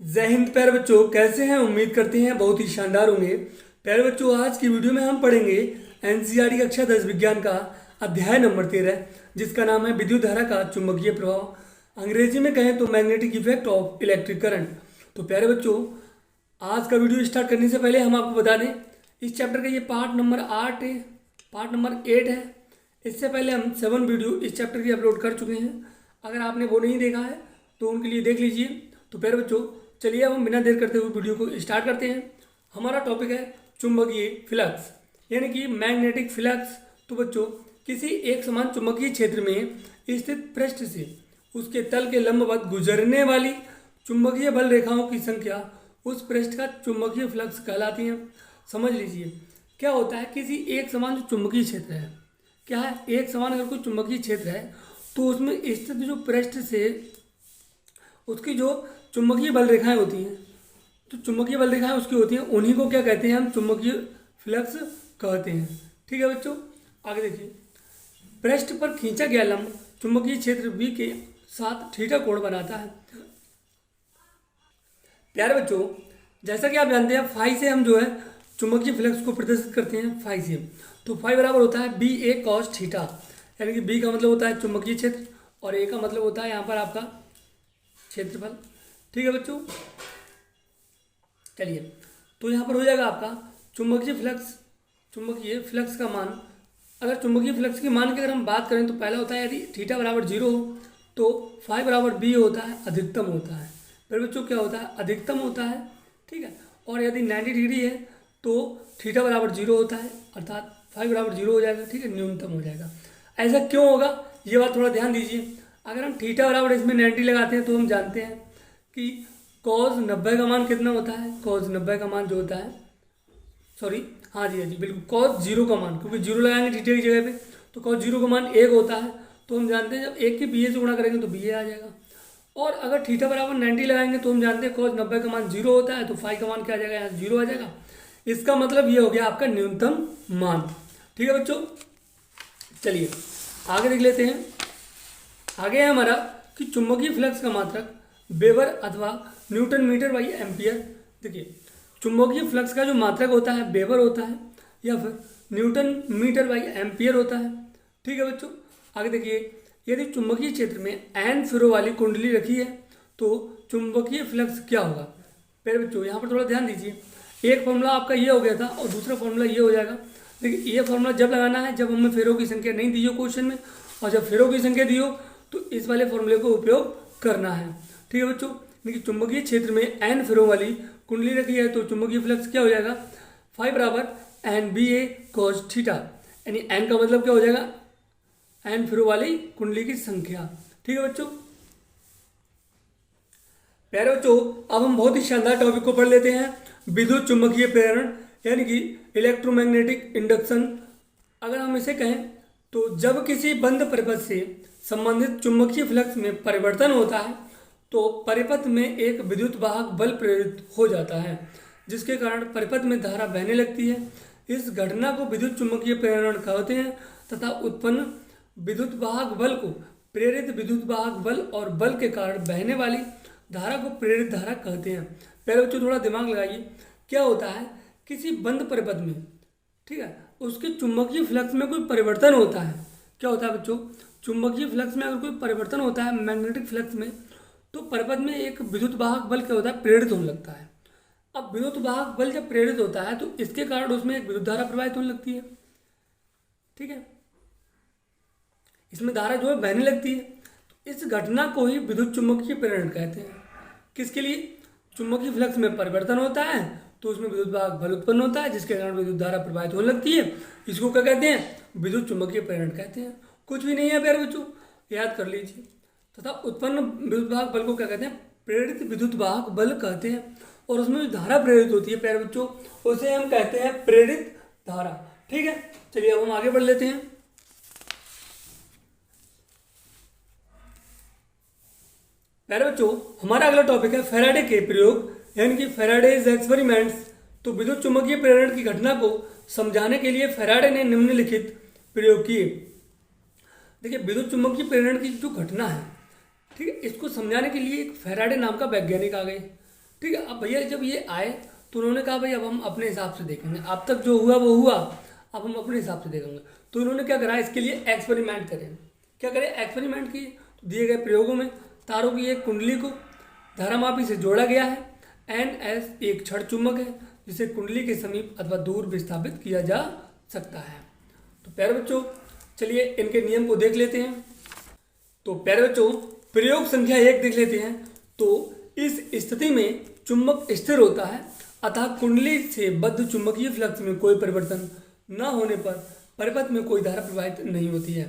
जय हिंद प्यारे बच्चों, कैसे हैं? उम्मीद करते हैं बहुत ही शानदार होंगे। प्यारे बच्चों, आज की वीडियो में हम पढ़ेंगे एनसीईआरटी कक्षा 10 विज्ञान का अध्याय नंबर 13, जिसका नाम है विद्युत धारा का चुंबकीय प्रभाव। अंग्रेजी में कहें तो magnetic effect of electric current. तो प्यारे बच्चों, आज का वीडियो स्टार्ट करने से पहले हम आपको बता दें, इस चैप्टर का ये पार्ट नंबर 8 है, पार्ट नंबर 8 है। इससे पहले हम 7 वीडियो इस चैप्टर की अपलोड कर चुके हैं। अगर आपने वो नहीं देखा है तो उनके लिए देख लीजिए। तो प्यारे बच्चों, चलिए अब हम बिना देर करते हुए वीडियो को स्टार्ट करते हैं। हमारा टॉपिक है चुंबकीय फ्लक्स, यानी कि मैग्नेटिक फ्लक्स। तो बच्चों, किसी एक समान चुंबकीय क्षेत्र में स्थित पृष्ठ से उसके तल के लंबवत गुजरने वाली चुंबकीय बल रेखाओं की संख्या उस पृष्ठ का चुंबकीय फ्लक्स कहलाती है। समझ लीजिए क्या होता है। किसी एक समान जो चुंबकीय क्षेत्र है, क्या है, एक समान अगर कोई चुंबकीय क्षेत्र है तो उसमें स्थित जो पृष्ठ से उसकी जो चुंबकीय बल रेखाएं होती हैं, तो चुंबकीय बल रेखाएं उसकी होती हैं, उन्हीं को क्या कहते हैं, हम चुंबकीय फ्लक्स कहते हैं। ठीक है बच्चों, आगे देखिए। पृष्ठ पर खींचा गया लंब चुंबकीय क्षेत्र V के साथ थीटा कोण बनाता है। प्यारे बच्चों, जैसा कि आप जानते हैं, फाई से हम जो है चुंबकीय फ्लक्स को प्रदर्शित करते हैं। फाई से तो फाई बराबर होता है बी ए कॉस थीटा, यानी कि बी का मतलब होता है चुंबकीय क्षेत्र और ए का मतलब होता है यहाँ पर आपका क्षेत्रफल। ठीक है बच्चों, चलिए। तो यहाँ पर हो जाएगा आपका चुंबकीय फ्लक्स का मान। अगर चुंबकीय फ्लक्स के मान की अगर हम बात करें तो पहला होता है, यदि थीटा बराबर 0 हो तो फाई बराबर बी होता है, अधिकतम होता है। फिर बच्चों क्या होता है, अधिकतम होता है। ठीक है, और यदि 90 डिग्री है तो थीटा बराबर 0 होता है, अर्थात फाई बराबर 0 हो जाएगा। ठीक है, न्यूनतम हो जाएगा। ऐसा क्यों होगा, ये बात थोड़ा ध्यान दीजिए। अगर हम थीटा बराबर इसमें 90 लगाते हैं तो हम जानते हैं कि कॉस 90 का मान कितना होता है। कॉस 90 का मान जो होता है, सॉरी, हाँ जी बिल्कुल, कॉस 0 का मान, क्योंकि 0 लगाएंगे थीटा की जगह पे, तो कॉस 0 का मान 1 होता है। तो हम जानते हैं जब 1 के बी ए से गुणा करेंगे तो बी ए आ जाएगा। और अगर थीटा बराबर 90 लगाएंगे तो हम जानते हैं कॉस 90 का मान 0 होता है, तो फाई का मान क्या आ जाएगा, यहाँ 0 आ जाएगा। इसका मतलब ये हो गया आपका न्यूनतम मान। ठीक है बच्चों, चलिए आगे देख लेते हैं। आगे है हमारा कि चुंबकीय फ्लक्स का मात्रक वेबर अथवा न्यूटन मीटर बाई एम्पियर। देखिए, चुंबकीय फ्लक्स का जो मात्रक होता है वेबर होता है या फिर न्यूटन मीटर बाई एम्पियर होता है। ठीक है बच्चों, आगे देखिए। यदि चुंबकीय क्षेत्र में एन फेरो वाली कुंडली रखी है तो चुंबकीय फ्लक्स क्या होगा। फिर बच्चों यहाँ पर थोड़ा ध्यान दीजिए। एक फॉर्मूला आपका ये हो गया था और दूसरा फॉर्मूला ये हो जाएगा। देखिए, ये फॉर्मूला जब लगाना है जब हमें फेरों की संख्या नहीं दी हो क्वेश्चन में, और जब फेरों की संख्या दी हो तो इस वाले फॉर्मूले को उपयोग करना है। ठीक है बच्चों, देखिए चुंबकीय क्षेत्र में एन फेरों वाली कुंडली रखी है तो चुंबकीय फ्लक्स क्या हो जाएगा, फाई बराबर एन बी ए कॉस थीटा, यानी एन का मतलब क्या हो जाएगा, एन फेरो वाली कुंडली की संख्या। ठीक है बच्चों, प्यारे बच्चों, अब हम बहुत ही शानदार टॉपिक को पढ़ लेते हैं, विद्युत चुंबकीय प्रेरण, यानी कि इलेक्ट्रोमैग्नेटिक इंडक्शन। अगर हम इसे कहें तो जब किसी बंद परिपथ से संबंधित चुंबकीय फ्लक्स में परिवर्तन होता है तो परिपथ में एक विद्युत वाहक बल प्रेरित हो जाता है, जिसके कारण परिपथ में धारा बहने लगती है। इस घटना को विद्युत चुंबकीय प्रेरण कहते हैं तथा उत्पन्न विद्युत वाहक बल को प्रेरित विद्युत वाहक बल और बल के कारण बहने वाली धारा को प्रेरित धारा कहते हैं। पहले बच्चों थोड़ा दिमाग लगाइए। क्या होता है, किसी बंद परिपथ में, ठीक है, उसके चुंबकीय फ्लक्स में कोई परिवर्तन होता है। क्या होता है बच्चों, चुंबकीय फ्लक्स में अगर कोई परिवर्तन होता है मैग्नेटिक फ्लक्स में, तो परिपथ में एक विद्युत वाहक बल क्या होता है, प्रेरित होने लगता है। अब विद्युत वाहक बल जब प्रेरित होता है तो इसके कारण उसमें एक विद्युत धारा प्रवाहित होने लगती है। ठीक है, इसमें धारा जो है बहने लगती है। तो इस घटना को ही विद्युत चुंबकीय प्रेरण कहते हैं। किसके लिए, चुंबकीय फ्लक्स में परिवर्तन होता है तो उसमें विद्युत वाहक बल उत्पन्न होता है, जिसके कारण विद्युत धारा प्रवाहित होने लगती है। इसको क्या कहते हैं, विद्युत चुंबकीय प्रेरण कहते हैं। कुछ भी नहीं है प्यारे बच्चों, याद कर लीजिए। तथा उत्पन्न विद्युत वाहक बल को क्या कहते हैं, प्रेरित विद्युत वाहक बल कहते हैं। और उसमें जो धारा प्रेरित होती है प्यारे बच्चों, उसे हम कहते हैं प्रेरित धारा। ठीक है, चलिए अब हम आगे बढ़ लेते हैं। प्यारे बच्चों, हमारा अगला टॉपिक है फैराडे के प्रयोग, यानी कि फैराडेज एक्सपेरिमेंट्स। तो विद्युत चुंबकीय प्रेरण की घटना को समझाने के लिए फैराडे ने निम्नलिखित प्रयोग किए। देखिए, विद्युत चुंबकीय प्रेरण की जो घटना है, ठीक है, इसको समझाने के लिए एक फैराडे नाम का वैज्ञानिक आ गए। ठीक है। अब भैया जब ये आए तो उन्होंने कहा भाई अब हम अपने हिसाब से देखेंगे, अब तक जो हुआ वो हुआ, अब हम अपने हिसाब से देखेंगे। तो उन्होंने क्या करा, इसके लिए एक्सपेरिमेंट करें। क्या करें, एक्सपेरिमेंट किए। तो दिए गए प्रयोगों में तारों की एक कुंडली को धारामापी से जोड़ा गया है। NS एक क्षण चुंबक है जिसे कुंडली के समीप अथवा दूर विस्थापित किया जा सकता है। तो प्यारे बच्चों चलिए इनके नियम को देख लेते हैं। तो प्यारे बच्चों प्रयोग संख्या 1 देख लेते हैं। तो इस स्थिति में चुंबक स्थिर होता है अतः कुंडली से बद्ध चुंबकीय फ्लक्स में कोई परिवर्तन न होने पर परिपथ में कोई धारा प्रवाहित नहीं होती है।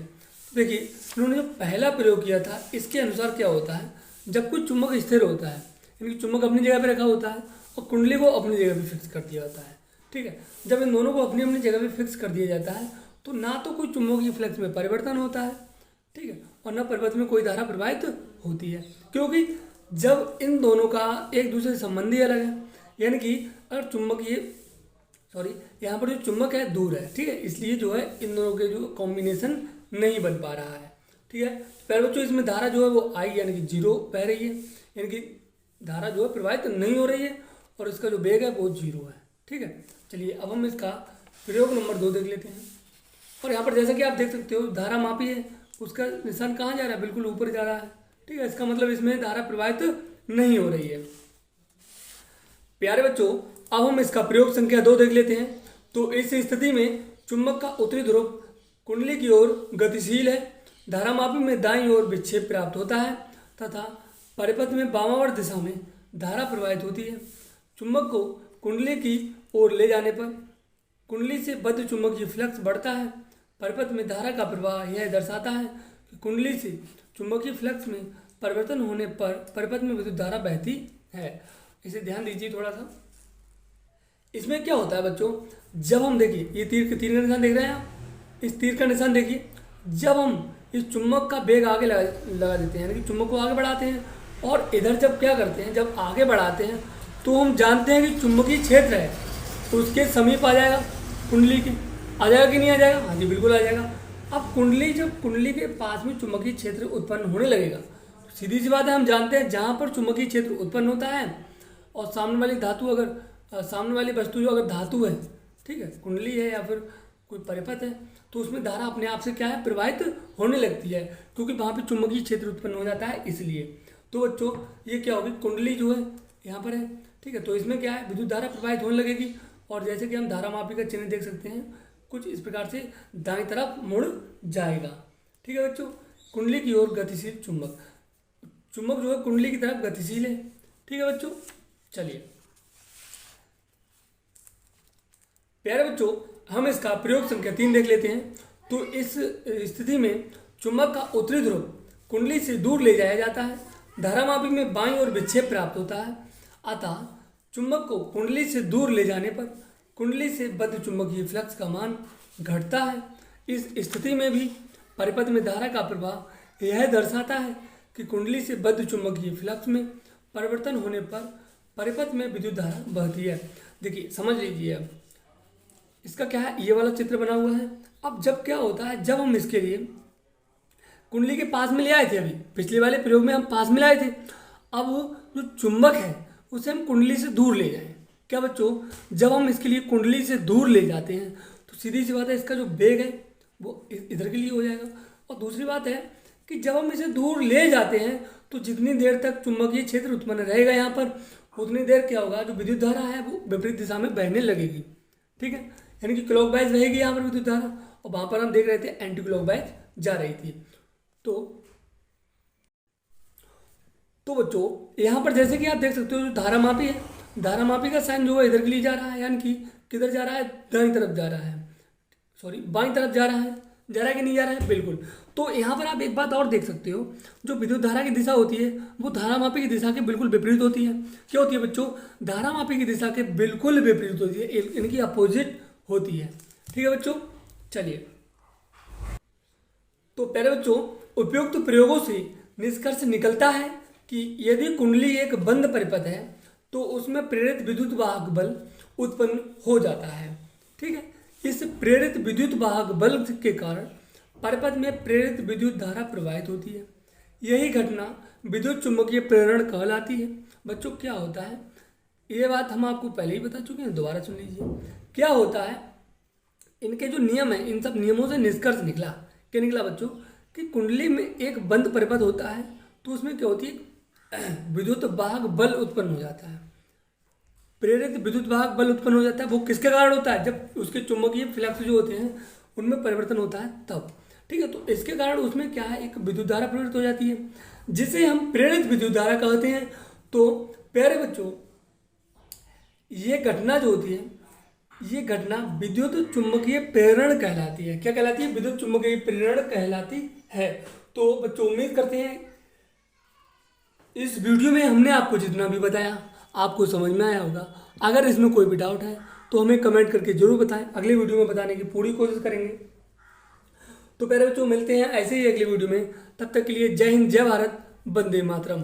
देखिए उन्होंने जो पहला प्रयोग किया था इसके अनुसार क्या होता है, जब कोई चुंबक स्थिर होता है यानी कि चुंबक अपनी जगह पे रखा होता है और कुंडली को अपनी जगह पे फिक्स कर दिया जाता है। ठीक है, जब इन दोनों को अपनी अपनी जगह पे फिक्स कर दिया जाता है तो ना तो कोई चुंबकीय फ्लक्स में परिवर्तन होता है, ठीक है, और न परिपथ में कोई धारा प्रवाहित होती है, क्योंकि जब इन दोनों का एक दूसरे से संबंध ही अलग है। यानी कि अगर यहाँ पर जो चुंबक है दूर है, ठीक है, इसलिए जो है इन दोनों के जो कॉम्बिनेशन नहीं बन पा रहा है। ठीक है, पहले बच्चों इसमें धारा जो है वो आई यानी कि 0 बह रही है, यानी कि धारा जो है प्रवाहित नहीं हो रही है और इसका जो वेग है वो 0 है। ठीक है, चलिए अब हम इसका प्रयोग नंबर 2 देख लेते हैं। और यहाँ पर जैसा कि आप देख सकते हो धारा मापी है, उसका निशान कहाँ जा रहा है, बिल्कुल ऊपर जा रहा है। ठीक है, इसका मतलब इसमें धारा प्रवाहित नहीं हो रही है। प्यारे बच्चों अब हम इसका प्रयोग संख्या 2 देख लेते हैं। तो इस स्थिति में चुंबक का उत्तरी ध्रुव कुंडली की ओर गतिशील है, धारामापी में दाईं ओर विक्षेप प्राप्त होता है तथा परिपथ में वामावर्त दिशा में धारा प्रवाहित होती है। चुंबक को कुंडली की ओर ले जाने पर कुंडली से बद्ध चुंबकीय फ्लक्स बढ़ता है। परिपथ में धारा का प्रवाह यह दर्शाता है कि कुंडली से चुंबकीय फ्लक्स में परिवर्तन होने पर परिपथ में विद्युत धारा बहती है। इसे ध्यान दीजिए थोड़ा सा। इसमें क्या होता है बच्चों, जब हम देखिए ये तीर का निशान देख रहे हैं आप, इस तीर का निशान देखिए, जब हम इस चुंबक का बेग आगे लगा देते हैं यानी कि चुंबक को आगे बढ़ाते हैं और इधर जब क्या करते हैं, जब आगे बढ़ाते हैं तो हम जानते हैं कि चुंबकीय क्षेत्र है उसके समीप आ जाएगा, कुंडली के आ जाएगा कि नहीं आ जाएगा, हाँ जी बिल्कुल आ जाएगा। अब जब कुंडली के पास में चुंबकीय क्षेत्र उत्पन्न होने लगेगा तो सीधी सी बात है, हम जानते हैं जहाँ पर चुंबकीय क्षेत्र उत्पन्न होता है और सामने वाली वस्तु जो अगर धातु है, ठीक है, कुंडली है या फिर कोई परिपथ है, तो उसमें धारा अपने आप से क्या है प्रवाहित होने लगती है, क्योंकि वहाँ पे चुंबकीय क्षेत्र उत्पन्न हो जाता है इसलिए। तो बच्चों ये क्या होगी, कुंडली जो है यहाँ पर है, ठीक है, तो इसमें क्या है विद्युत धारा प्रवाहित होने लगेगी और जैसे कि हम धारामापी का चिन्ह देख सकते हैं कुछ इस प्रकार से दाईं तरफ मुड़ जाएगा। ठीक है बच्चों, कुंडली की ओर गतिशील चुंबक जो है कुंडली की तरफ गतिशील है। ठीक है बच्चों, चलिए प्यारे बच्चों हम इसका प्रयोग संख्या 3 देख लेते हैं। तो इस स्थिति में चुंबक का उत्तरी ध्रुव कुंडली से दूर ले जाया जाता है, धारामापी में बाईं ओर विक्षेप प्राप्त होता है, अतः चुंबक को कुंडली से दूर ले जाने पर कुंडली से बद्ध चुंबकीय फ्लक्स का मान घटता है। इस स्थिति में भी परिपथ में धारा का प्रभाव यह दर्शाता है कि कुंडली से बद्ध चुंबकीय फ्लक्स में परिवर्तन होने पर परिपथ में विद्युत धारा बहती है। देखिए समझ लीजिए, अब इसका क्या है, ये वाला चित्र बना हुआ है। अब जब क्या होता है, जब हम इसके लिए कुंडली के पास में ले आए थे, अभी पिछले वाले प्रयोग में हम पास में लाए थे, अब जो चुंबक है उसे हम कुंडली से दूर ले जाएं। क्या बच्चों, जब हम इसके लिए कुंडली से दूर ले जाते हैं तो सीधी सी बात है इसका जो वेग है वो इधर के लिए हो जाएगा। और दूसरी बात है कि जब हम इसे दूर ले जाते हैं तो जितनी देर तक चुंबकीय क्षेत्र उत्पन्न रहेगा यहाँ पर, उतनी देर क्या होगा, जो विद्युत धारा है वो विपरीत दिशा में बहने लगेगी। ठीक है, यानी कि क्लॉकवाइज रहेगी यहाँ पर विद्युत धारा और वहाँ पर हम देख रहे थे एंटी क्लॉकवाइज जा रही थी। तो बच्चों यहाँ पर जैसे कि आप देख सकते हो जो धारामापी है, धारामापी का साइन जो है इधर के लिए जा रहा है, यानी कि किधर जा रहा है, दाईं तरफ जा रहा है, बाईं तरफ जा रहा है कि नहीं जा रहा है, बिल्कुल। तो यहाँ पर आप एक बात और देख सकते हो, जो विद्युत धारा की दिशा होती है वो धारामापी की दिशा के बिल्कुल विपरीत होती है। क्या होती है बच्चों, धारामापी की दिशा के बिल्कुल विपरीत होती है, इनकी अपोजिट होती है। ठीक है बच्चों, चलिए तो पहले बच्चों उपयुक्त प्रयोगों से निष्कर्ष निकलता है कि यदि कुंडली एक बंद परिपथ है तो उसमें प्रेरित विद्युत वाहक बल उत्पन्न हो जाता है। ठीक है, इस प्रेरित विद्युत वाहक बल के कारण परिपथ में प्रेरित विद्युत धारा प्रवाहित होती है। यही घटना विद्युत चुंबकीय प्रेरण कहलाती है। बच्चों क्या होता है, ये बात हम आपको पहले ही बता चुके हैं, दोबारा सुन लीजिए। क्या होता है, इनके जो नियम है, इन सब नियमों से निष्कर्ष निकला। क्या निकला बच्चों? कि कुंडली में एक बंद परिपथ होता है, तो उसमें क्या होती है, विद्युत वाहक बल उत्पन्न हो जाता है। प्रेरित विद्युत वाहक बल उत्पन्न हो जाता है, वो किसके कारण होता है? जब उसके चुंबकीय फ्लक्स जो होते हैं उनमें परिवर्तन होता है तब। ठीक है, तो इसके कारण उसमें क्या है, एक विद्युत धारा प्रेरित हो जाती है, जिसे हम प्रेरित विद्युत धारा कहते हैं। तो प्यारे बच्चों, ये घटना जो होती है, ये घटना विद्युत चुंबकीय प्रेरण कहलाती है। क्या कहलाती है? विद्युत चुंबकीय प्रेरण कहलाती है। तो बच्चों, उम्मीद करते हैं इस वीडियो में हमने आपको जितना भी बताया आपको समझ में आया होगा। अगर इसमें कोई भी डाउट है तो हमें कमेंट करके जरूर बताएं, अगली वीडियो में बताने की पूरी कोशिश करेंगे। तो प्यारे बच्चों, मिलते हैं ऐसे ही अगली वीडियो में। तब तक के लिए जय हिंद, जय भारत, वंदे मातरम।